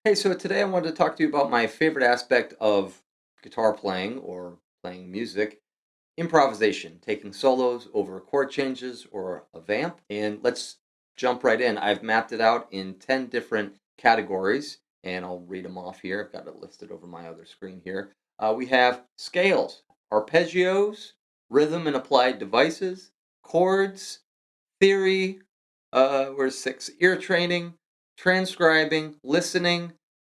Hey, so today I wanted to talk to you about my favorite aspect of guitar playing or playing music, improvisation, taking solos over chord changes or a vamp. And let's jump right in. I've mapped it out in 10 different categories, and I'll read them off here. I've got it listed over my other screen here. We have scales, arpeggios, rhythm and applied devices, chords, theory, where's 6, ear training, transcribing, listening,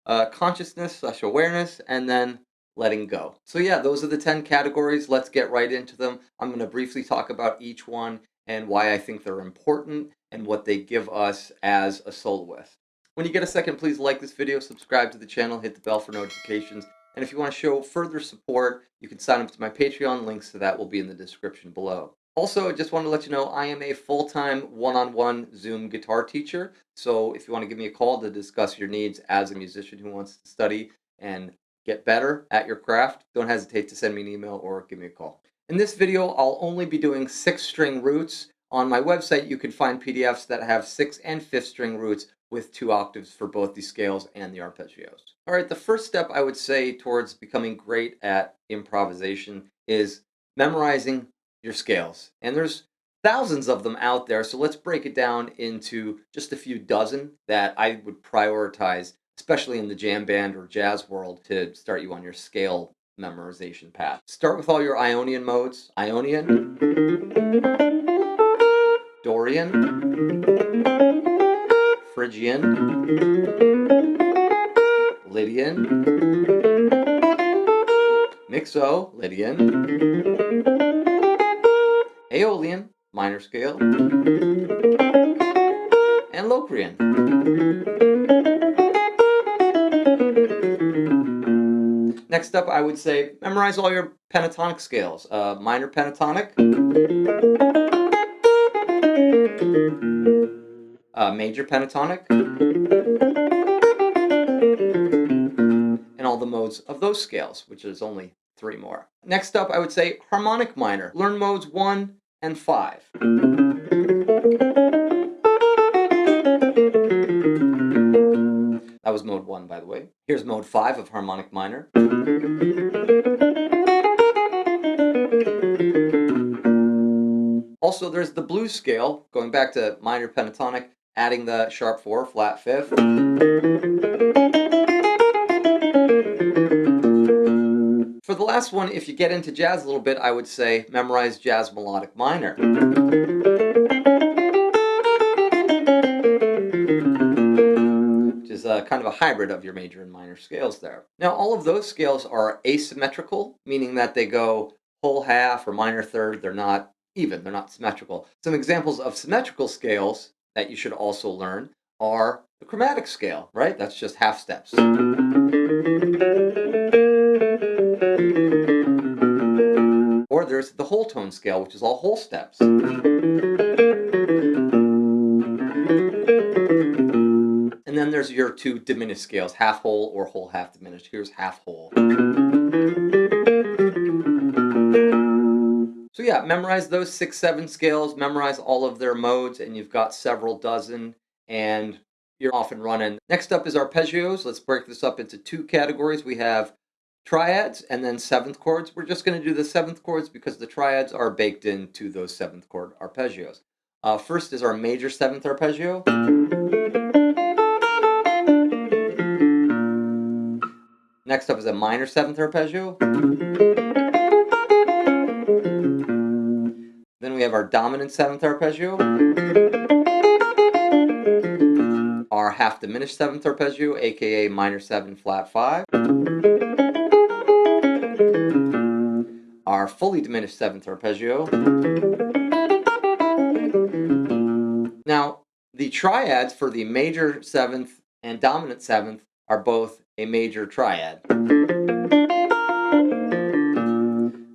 consciousness/awareness, and then letting go. So yeah, those are the 10 categories. Let's get right into them. I'm going to briefly talk about each one and why I think they're important and what they give us as a soloist. When you get a second, please like this video, subscribe to the channel, hit the bell for notifications, and if you want to show further support, you can sign up to my Patreon. Links to that will be in the description below. Also, I just want to let you know I am a full-time one-on-one Zoom guitar teacher. So if you want to give me a call to discuss your needs as a musician who wants to study and get better at your craft, don't hesitate to send me an email or give me a call. In this video, I'll only be doing 6-string roots. On my website, you can find PDFs that have 6th and 5th string roots with 2 octaves for both the scales and the arpeggios. All right, the first step I would say towards becoming great at improvisation is memorizing your scales. And there's thousands of them out there, so let's break it down into just a few dozen that I would prioritize, especially in the jam band or jazz world, to start you on your scale memorization path. Start with all your Ionian modes. Ionian, Dorian, Phrygian, Lydian, Mixo, Lydian, Aeolian, minor scale, and Locrian. Next up, I would say memorize all your pentatonic scales. Minor pentatonic, major pentatonic, and all the modes of those scales, which is only 3 more. Next up, I would say harmonic minor. Learn modes 1 and 5. That was mode 1, by the way. Here's mode 5 of harmonic minor. Also, there's the blues scale, going back to minor pentatonic, adding the sharp 4, flat 5th. For the last one, if you get into jazz a little bit, I would say memorize jazz melodic minor. Which is kind of a hybrid of your major and minor scales there. Now, all of those scales are asymmetrical, meaning that they go whole half or minor third. They're not even, they're not symmetrical. Some examples of symmetrical scales that you should also learn are the chromatic scale, right? That's just half steps. Or there's the whole tone scale, which is all whole steps. And then there's your 2 diminished scales, half whole or whole half diminished. Here's half whole. So yeah, memorize those 6, 7 scales, memorize all of their modes, and you've got several dozen, and you're off and running. Next up is arpeggios. Let's break this up into 2 categories. We have triads and then 7th chords. We're just going to do the 7th chords because the triads are baked into those 7th chord arpeggios. First is our major 7th arpeggio. Next up is a minor 7th arpeggio. Then we have our dominant 7th arpeggio. Our half diminished 7th arpeggio, aka minor 7 flat 5. Our fully diminished 7th arpeggio. Now, the triads for the major 7th and dominant 7th are both a major triad.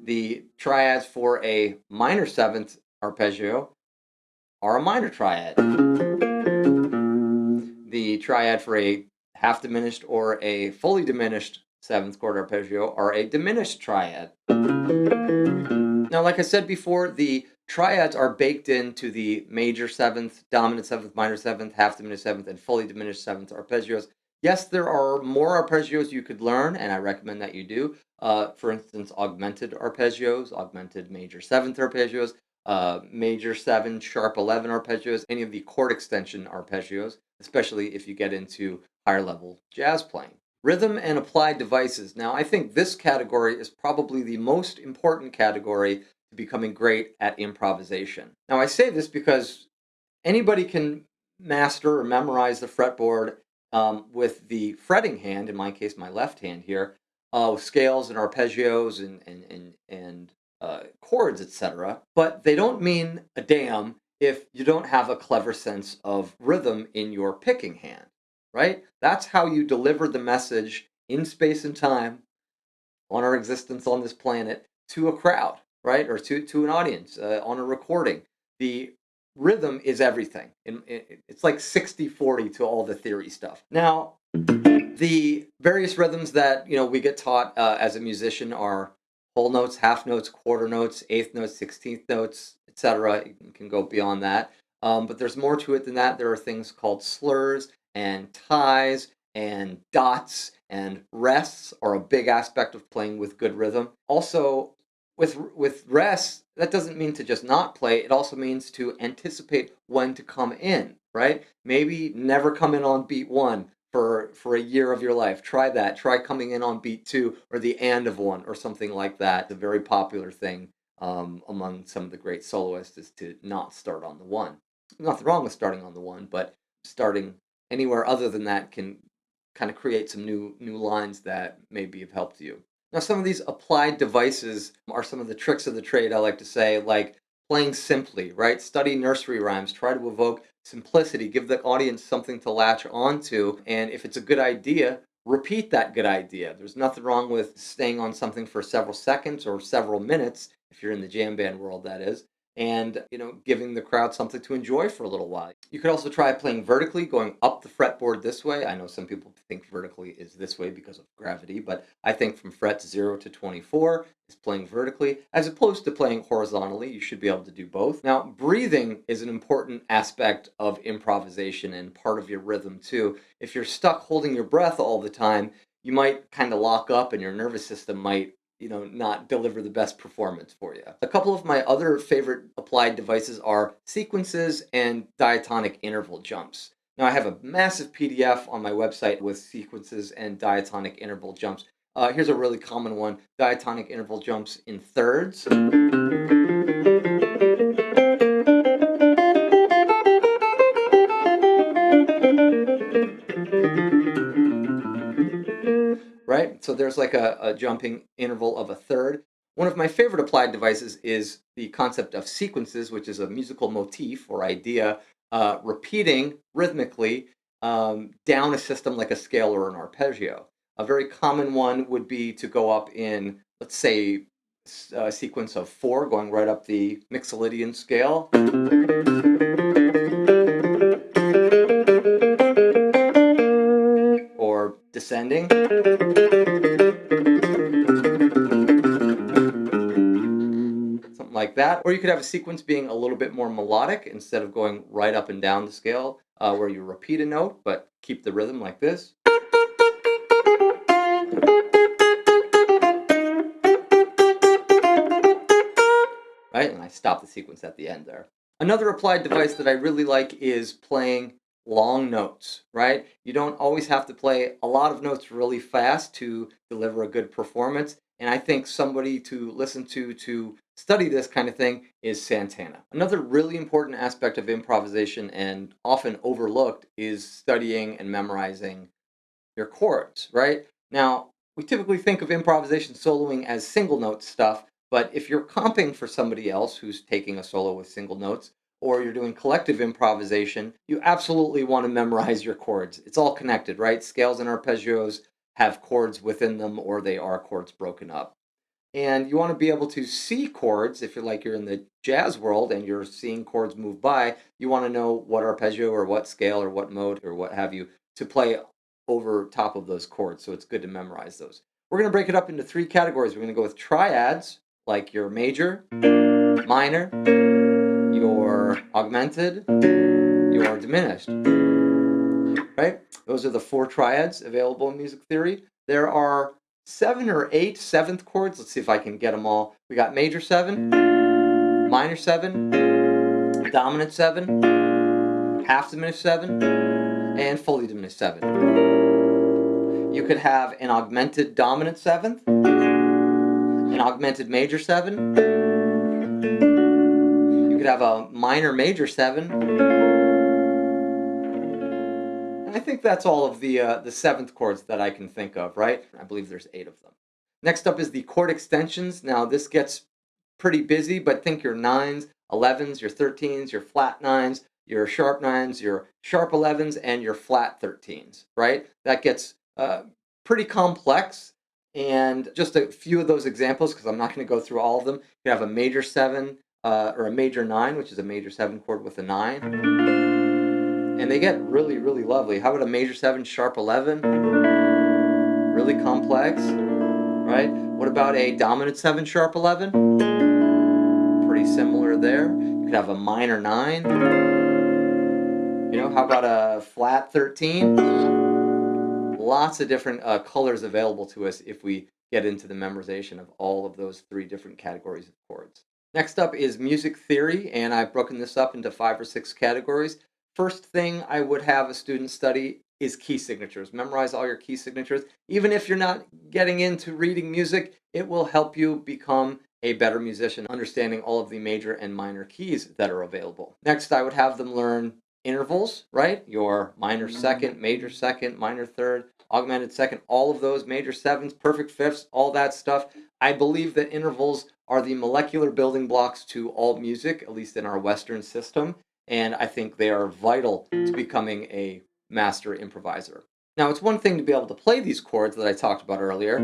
The triads for a minor 7th arpeggio are a minor triad. The triad for a half diminished or a fully diminished 7th chord arpeggio are a diminished triad. Now, like I said before, the triads are baked into the major 7th, dominant 7th, minor 7th, half diminished 7th, and fully diminished 7th arpeggios. Yes, there are more arpeggios you could learn, and I recommend that you do. For instance, augmented arpeggios, augmented major seventh arpeggios, major seven, sharp 11 arpeggios, any of the chord extension arpeggios, especially if you get into higher level jazz playing. Rhythm and applied devices. Now, I think this category is probably the most important category to becoming great at improvisation. Now, I say this because anybody can master or memorize the fretboard with the fretting hand, in my case, my left hand here, scales and arpeggios and chords, etc. But they don't mean a damn if you don't have a clever sense of rhythm in your picking hand, right? That's how you deliver the message in space and time on our existence on this planet to a crowd, right? Or to an audience on a recording. The rhythm is everything. It's like 60-40 to all the theory stuff. Now, the various rhythms that we get taught as a musician are whole notes, half notes, quarter notes, eighth notes, 16th notes, etc. You can go beyond that. But there's more to it than that. There are things called slurs and ties and dots, and rests are a big aspect of playing with good rhythm. Also, with rests, that doesn't mean to just not play. It also means to anticipate when to come in, right? Maybe never come in on beat one for a year of your life. Try that. Try coming in on beat two or the and of one or something like that. A very popular thing among some of the great soloists is to not start on the one. Nothing wrong with starting on the one, but starting anywhere other than that can kind of create some new lines that may be of help to you. Now, some of these applied devices are some of the tricks of the trade, I like to say, like playing simply, right? Study nursery rhymes, try to evoke simplicity, give the audience something to latch onto, and if it's a good idea, repeat that good idea. There's nothing wrong with staying on something for several seconds or several minutes, if you're in the jam band world, that is, and giving the crowd something to enjoy for a little while. You could also try playing vertically, going up the fretboard this way. I know some people think vertically is this way because of gravity, but I think from frets 0 to 24 is playing vertically as opposed to playing horizontally. You should be able to do both. Now, breathing is an important aspect of improvisation and part of your rhythm too. If you're stuck holding your breath all the time, you might kind of lock up and your nervous system might not deliver the best performance for you. A couple of my other favorite applied devices are sequences and diatonic interval jumps. Now, I have a massive PDF on my website with sequences and diatonic interval jumps. Here's a really common one, diatonic interval jumps in thirds. Right? So there's like a jumping interval of a third. One of my favorite applied devices is the concept of sequences, which is a musical motif or idea repeating rhythmically down a system like a scale or an arpeggio. A very common one would be to go up in, let's say, a sequence of 4, going right up the Mixolydian scale. Or descending. Something like that. Or you could have a sequence being a little bit more melodic instead of going right up and down the scale, where you repeat a note but keep the rhythm like this. Right? And I stop the sequence at the end there. Another applied device that I really like is playing long notes, right? You don't always have to play a lot of notes really fast to deliver a good performance. And I think somebody to listen to study this kind of thing is Santana. Another really important aspect of improvisation and often overlooked is studying and memorizing your chords, right? Now, we typically think of improvisation soloing as single note stuff, but if you're comping for somebody else who's taking a solo with single notes, or you're doing collective improvisation, you absolutely want to memorize your chords. It's all connected, right? Scales and arpeggios have chords within them, or they are chords broken up. And you want to be able to see chords. If you're in the jazz world and you're seeing chords move by, you want to know what arpeggio or what scale or what mode or what have you to play over top of those chords. So it's good to memorize those. We're going to break it up into 3 categories. We're going to go with triads, like your major, minor, your augmented, your diminished. Right? Those are the 4 triads available in music theory. There are 7 or 8 seventh chords. Let's see if I can get them all. We got major 7, minor 7, dominant 7, half diminished 7, and fully diminished 7. You could have an augmented dominant 7th, an augmented major 7. You could have a minor major 7. And I think that's all of the 7th chords that I can think of, right? I believe there's 8 of them. Next up is the chord extensions. Now this gets pretty busy, but think your 9s, 11s, your 13s, your flat 9s, your sharp 9s, your sharp 11s, and your flat 13s, right? That gets pretty complex. And just a few of those examples, because I'm not going to go through all of them. You have a major 7 or a major 9, which is a major 7 chord with a 9. And they get really, really lovely. How about a major 7 sharp 11? Really complex, right? What about a dominant 7 sharp 11? Pretty similar there. You could have a minor 9. How about a flat 13? Lots of different colors available to us if we get into the memorization of all of those 3 different categories of chords. Next up is music theory, and I've broken this up into 5 or 6 categories. First thing I would have a student study is key signatures. Memorize all your key signatures. Even if you're not getting into reading music, it will help you become a better musician, understanding all of the major and minor keys that are available. Next, I would have them learn intervals, right? Your minor 2nd, major 2nd, minor 3rd, augmented 2nd, all of those, major 7s, perfect 5ths, all that stuff. I believe that intervals are the molecular building blocks to all music, at least in our Western system, and I think they are vital to becoming a master improviser. Now, it's one thing to be able to play these chords that I talked about earlier,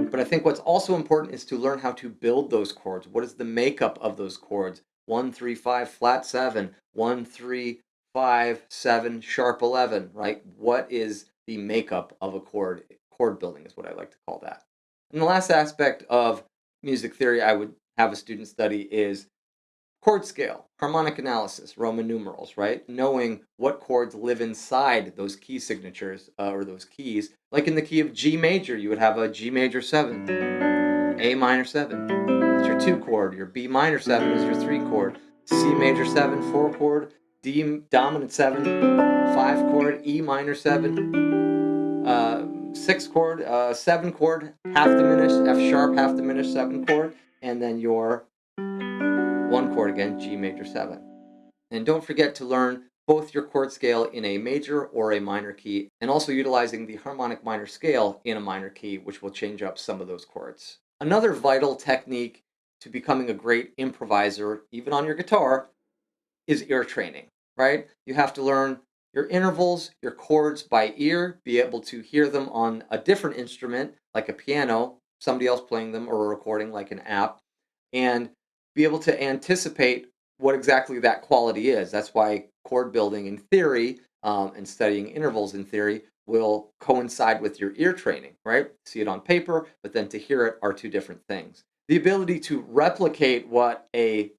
but I think what's also important is to learn how to build those chords. What is the makeup of those chords? 1, 3, 5, flat 7, 1, 3, 5, 7, sharp 11, right? What is the makeup of a chord? Chord building is what I like to call that. And the last aspect of music theory I would have a student study is chord scale, harmonic analysis, Roman numerals, right? Knowing what chords live inside those key signatures or those keys. Like in the key of G major, you would have a G major 7, A minor 7. That's your 2 chord. Your B minor 7 is your 3 chord. C major 7, 4 chord. D dominant 7, 5 chord. E minor 7, 6 chord. 7 chord, half diminished. F sharp, half diminished, 7 chord. And then your 1 chord again, G major 7. And don't forget to learn both your chord scale in a major or a minor key, and also utilizing the harmonic minor scale in a minor key, which will change up some of those chords. Another vital technique to becoming a great improviser, even on your guitar, is ear training, right? You have to learn your intervals, your chords by ear, be able to hear them on a different instrument, like a piano, somebody else playing them, or a recording like an app, and be able to anticipate what exactly that quality is. That's why chord building in theory and studying intervals in theory will coincide with your ear training, right? See it on paper, but then to hear it are 2 different things. The ability to replicate what a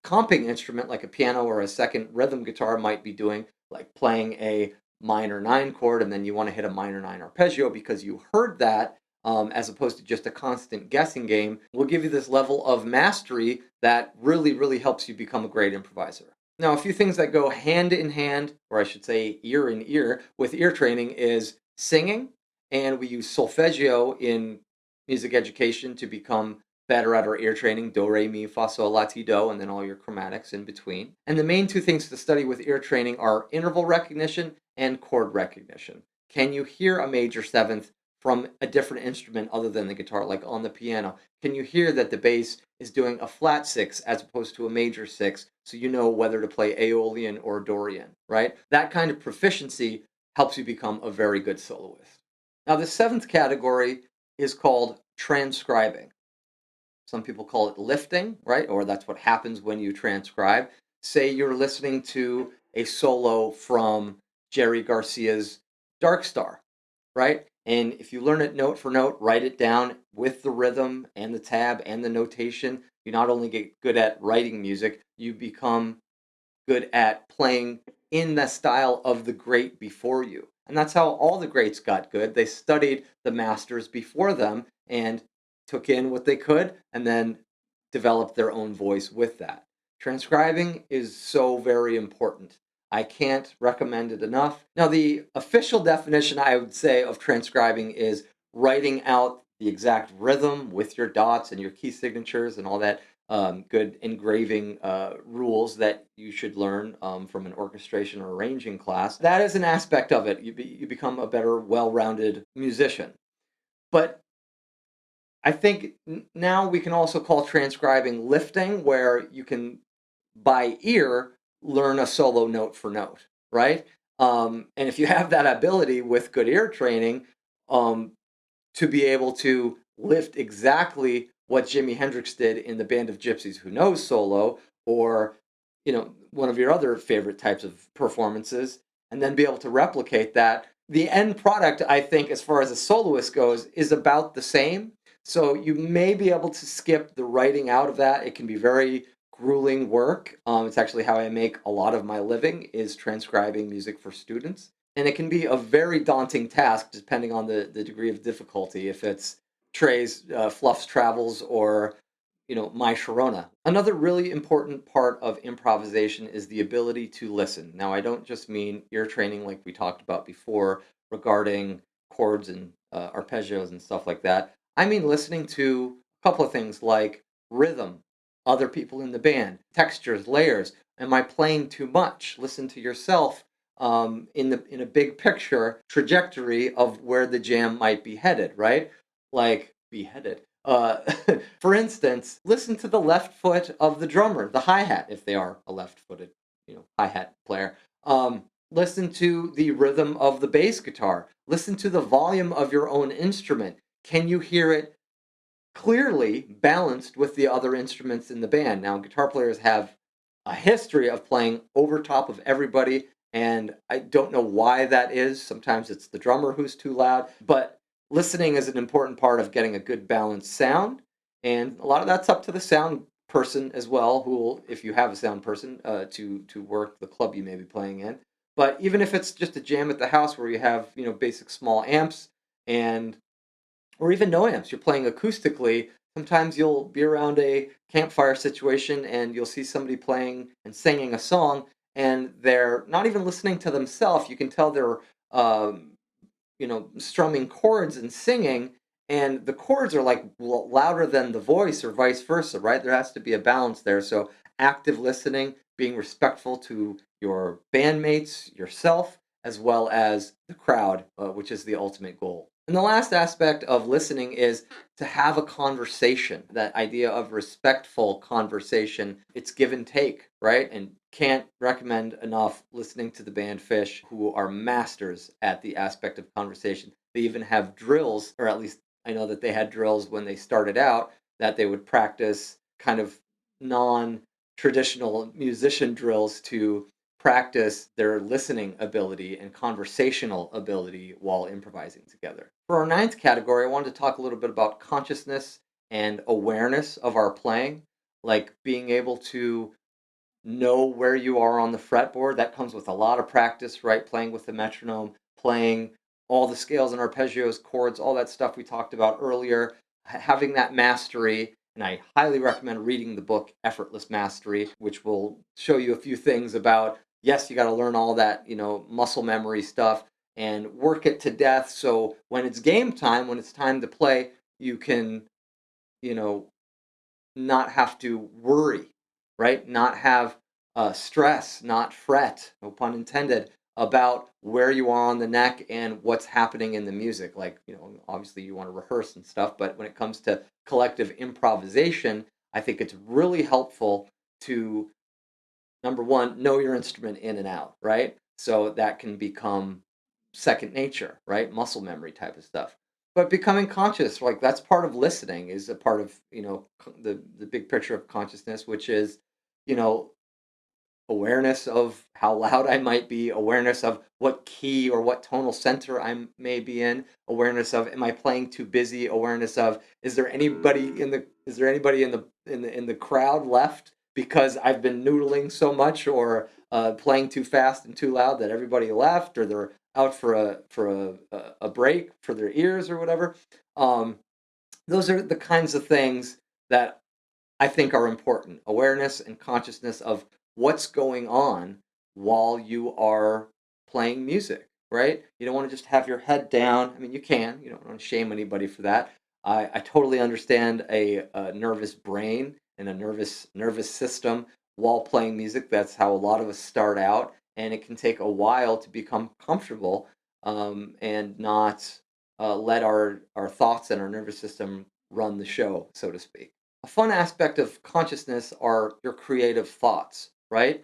comping instrument like a piano or a second rhythm guitar might be doing, like playing a minor 9 chord and then you want to hit a minor 9 arpeggio because you heard that, as opposed to just a constant guessing game, will give you this level of mastery that really, really helps you become a great improviser. Now, a few things that go hand in hand, or I should say ear in ear, with ear training is singing, and we use solfeggio in music education to become better at our ear training, do, re, mi, fa, sol, la, ti, do, and then all your chromatics in between. And the main 2 things to study with ear training are interval recognition and chord recognition. Can you hear a major 7th from a different instrument other than the guitar, like on the piano? Can you hear that the bass is doing a flat 6 as opposed to a major 6, so you know whether to play Aeolian or Dorian, right? That kind of proficiency helps you become a very good soloist. Now, the 7th category is called transcribing. Some people call it lifting, right? Or that's what happens when you transcribe. Say you're listening to a solo from Jerry Garcia's Dark Star, right? And if you learn it note for note, write it down with the rhythm and the tab and the notation, you not only get good at writing music, you become good at playing in the style of the great before you. And that's how all the greats got good. They studied the masters before them and took in what they could and then developed their own voice with that. Transcribing is so very important. I can't recommend it enough. Now, the official definition I would say of transcribing is writing out the exact rhythm with your dots and your key signatures and all that good engraving rules that you should learn from an orchestration or arranging class. That is an aspect of it. You become a better, well rounded musician. But I think now we can also call transcribing lifting, where you can, by ear, learn a solo note for note, right? And if you have that ability with good ear training, um, to be able to lift exactly what Jimi Hendrix did in the Band of Gypsies Who Knows solo, or one of your other favorite types of performances, and then be able to replicate that. The end product, I think, as far as a soloist goes, is about the same. So you may be able to skip the writing out of that. It can be very grueling work. It's actually how I make a lot of my living, is transcribing music for students. And it can be a very daunting task depending on the degree of difficulty, if it's Trey's Fluff's Travels or My Sharona. Another really important part of improvisation is the ability to listen. Now, I don't just mean ear training like we talked about before regarding chords and arpeggios and stuff like that. I mean listening to a couple of things like rhythm, other people in the band, textures, layers. Am I playing too much? Listen to yourself in a big picture trajectory of where the jam might be headed, right? Like be headed. For instance, listen to the left foot of the drummer, the hi-hat, if they are a left-footed, hi-hat player. Listen to the rhythm of the bass guitar. Listen to the volume of your own instrument. Can you hear it clearly balanced with the other instruments in the band? Now, guitar players have a history of playing over top of everybody, and I don't know why that is. Sometimes it's the drummer who's too loud, but listening is an important part of getting a good balanced sound, and a lot of that's up to the sound person as well, who will, if you have a sound person, to work the club you may be playing in. But even if it's just a jam at the house where you have basic small amps and or even no amps, you're playing acoustically, sometimes you'll be around a campfire situation and you'll see somebody playing and singing a song, and they're not even listening to themselves. You can tell they're um, strumming chords and singing, and the chords are like louder than the voice or vice versa, right? There has to be a balance there. So active listening, being respectful to your bandmates, yourself, as well as the crowd, which is the ultimate goal. And the last aspect of listening is to have a conversation. That idea of respectful conversation, it's give and take, right? And can't recommend enough listening to the band Fish, who are masters at the aspect of conversation. They even have drills, or at least I know that they had drills when they started out, that they would practice kind of non traditional musician drills to practice their listening ability and conversational ability while improvising together. For our ninth category, I wanted to talk a little bit about consciousness and awareness of our playing, like being able to know where you are on the fretboard. That comes with a lot of practice, right? Playing with the metronome, playing all the scales and arpeggios, chords, all that stuff we talked about earlier, having that mastery. And I highly recommend reading the book Effortless Mastery, which will show you a few things about, yes, you got to learn all that, muscle memory stuff and work it to death. So when it's game time, when it's time to play, you can, you know, not have to worry, right? Not have stress, not fret, no pun intended, about where you are on the neck and what's happening in the music. Like, obviously you want to rehearse and stuff, but when it comes to collective improvisation, I think it's really helpful to, number one, know your instrument in and out, right? So that can become second nature, right? Muscle memory type of stuff. But becoming conscious, like that's part of listening, is a part of, the big picture of consciousness, which is, you know, awareness of how loud I might be, awareness of what key or what tonal center I may be in, awareness of am I playing too busy, awareness of is there anybody in the crowd left because I've been noodling so much or playing too fast and too loud that everybody left, or they're out for a break for their ears or whatever. Um, those are the kinds of things that I think are important. Awareness and consciousness of what's going on while you are playing music, right? You don't want to just have your head down. I mean, you can. You don't want to shame anybody for that. I totally understand a nervous brain and a nervous system while playing music. That's how a lot of us start out, and it can take a while to become comfortable and not let our thoughts and our nervous system run the show, so to speak. A fun aspect of consciousness are your creative thoughts, right?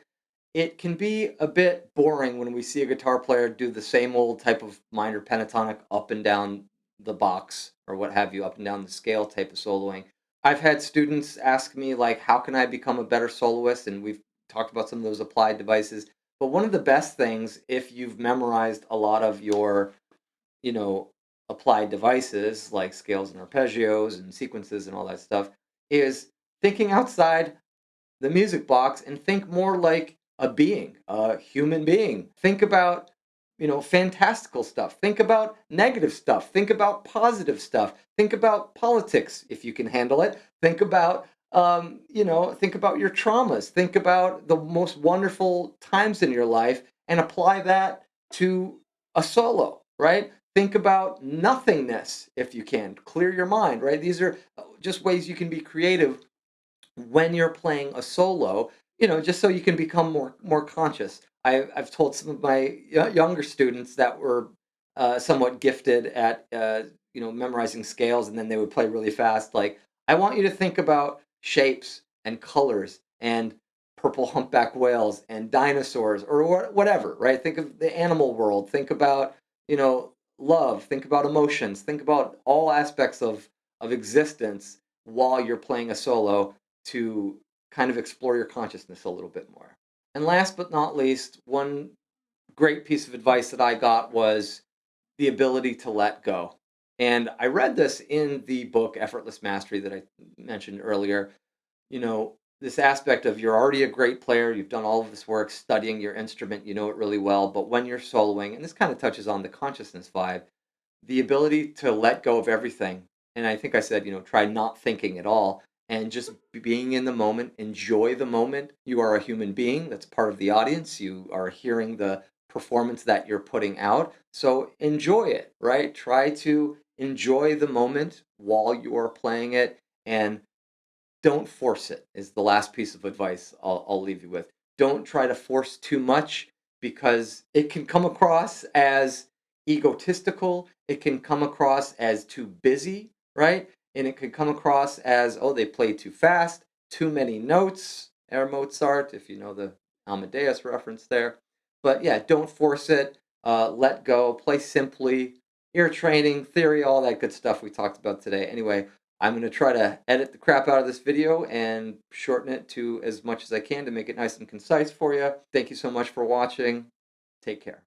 It can be a bit boring when we see a guitar player do the same old type of minor pentatonic up and down the box or what have you, up and down the scale type of soloing. I've had students ask me, like, how can I become a better soloist? And we've talked about some of those applied devices. But one of the best things, if you've memorized a lot of your you know, applied devices like scales and arpeggios and sequences and all that stuff, is thinking outside the music box and think more like a being, a human being. Think about, fantastical stuff. Think about negative stuff. Think about positive stuff. Think about politics if you can handle it. Think about think about your traumas. Think about the most wonderful times in your life and apply that to a solo, right? Think about nothingness if you can. Clear your mind, right? These are just ways you can be creative when you're playing a solo, just so you can become more conscious. I've told some of my younger students that were somewhat gifted at memorizing scales, and then they would play really fast. Like, I want you to think about shapes and colors and purple humpback whales and dinosaurs or whatever, right? Think of the animal world. Think about love. Think about emotions. Think about all aspects of existence while you're playing a solo to kind of explore your consciousness a little bit more. And last but not least, one great piece of advice that I got was the ability to let go. And I read this in the book Effortless Mastery that I mentioned earlier. This aspect of you're already a great player, you've done all of this work studying your instrument, you know it really well, but when you're soloing, and this kind of touches on the consciousness vibe, the ability to let go of everything. And I think I said, try not thinking at all and just being in the moment, enjoy the moment. You are a human being that's part of the audience. You are hearing the performance that you're putting out. So enjoy it, right? Try to enjoy the moment while you are playing it and don't force it, is the last piece of advice I'll leave you with. Don't try to force too much because it can come across as egotistical. It can come across as too busy, right? And it can come across as, oh, they play too fast, too many notes, or Mozart, if you know the Amadeus reference there. But yeah, don't force it. Let go. Play simply. Ear training, theory, all that good stuff we talked about today. Anyway, I'm going to try to edit the crap out of this video and shorten it to as much as I can to make it nice and concise for you. Thank you so much for watching. Take care.